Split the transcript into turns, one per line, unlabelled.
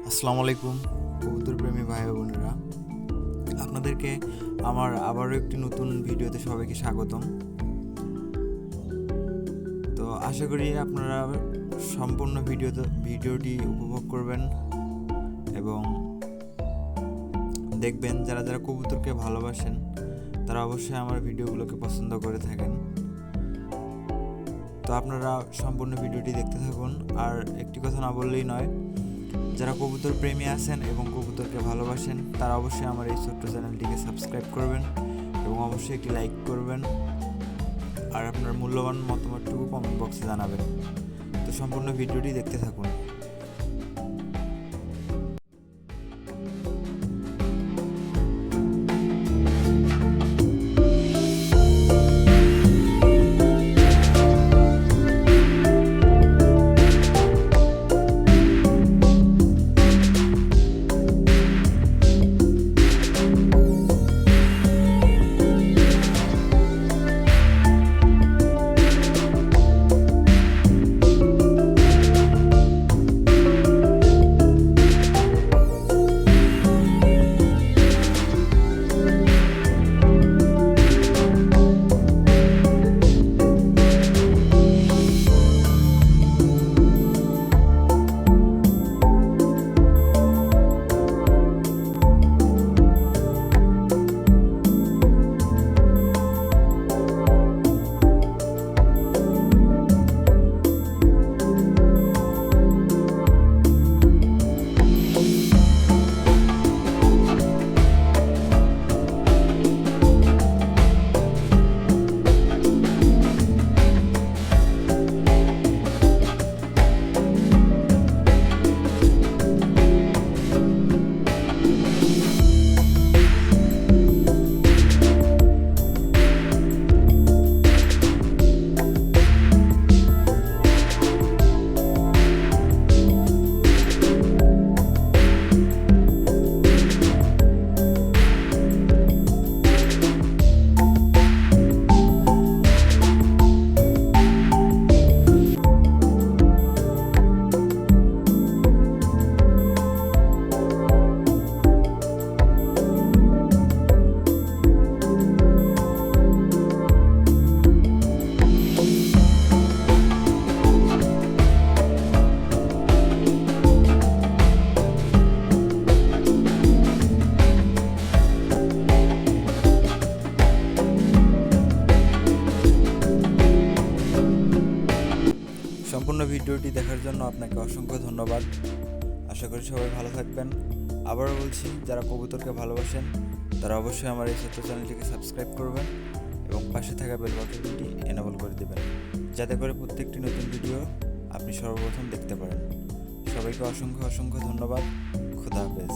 আসসালামু আলাইকুম কবুতর প্রেমী ভাই বোনেরা, আপনাদেরকে আমার আবারও একটি নতুন ভিডিওতে সবাইকে স্বাগতম। তো আশা করি আপনারা সম্পূর্ণ ভিডিওটি উপভোগ করবেন এবং দেখবেন। যারা যারা কবুতরকে ভালোবাসেন তারা অবশ্যই আমার ভিডিওগুলোকে পছন্দ করে থাকেন। তো আপনারা সম্পূর্ণ ভিডিওটি দেখতে থাকুন। আর একটি কথা না বললেই নয়, যারা কবুতর প্রেমী আছেন এবং কবুতরকে ভালোবাসেন তারা অবশ্যই আমার এই ছোট্ট চ্যানেলটিকে সাবস্ক্রাইব করবেন এবং অবশ্যই একটি লাইক করবেন আর আপনার মূল্যবান মতামতটুকু কমেন্ট বক্সে জানাবেন। তো সম্পূর্ণ ভিডিওটি দেখতে থাকুন। সম্পূর্ণ ভিডিওটি দেখার জন্য আপনাকে অসংখ্য ধন্যবাদ। আশা করি সবাই ভালো থাকবেন। আবারও বলছি, যারা কবুতরকে ভালোবাসেন তারা অবশ্যই আমার এই ছোট্ট চ্যানেলটিকে সাবস্ক্রাইব করবেন এবং পাশে থাকা বেল বাটনটি এনেবল করে দেবেন, যাতে করে প্রত্যেকটি নতুন ভিডিও আপনি সর্বপ্রথম দেখতে পারেন। সবাইকে অসংখ্য ধন্যবাদ। খোদা হাফেজ।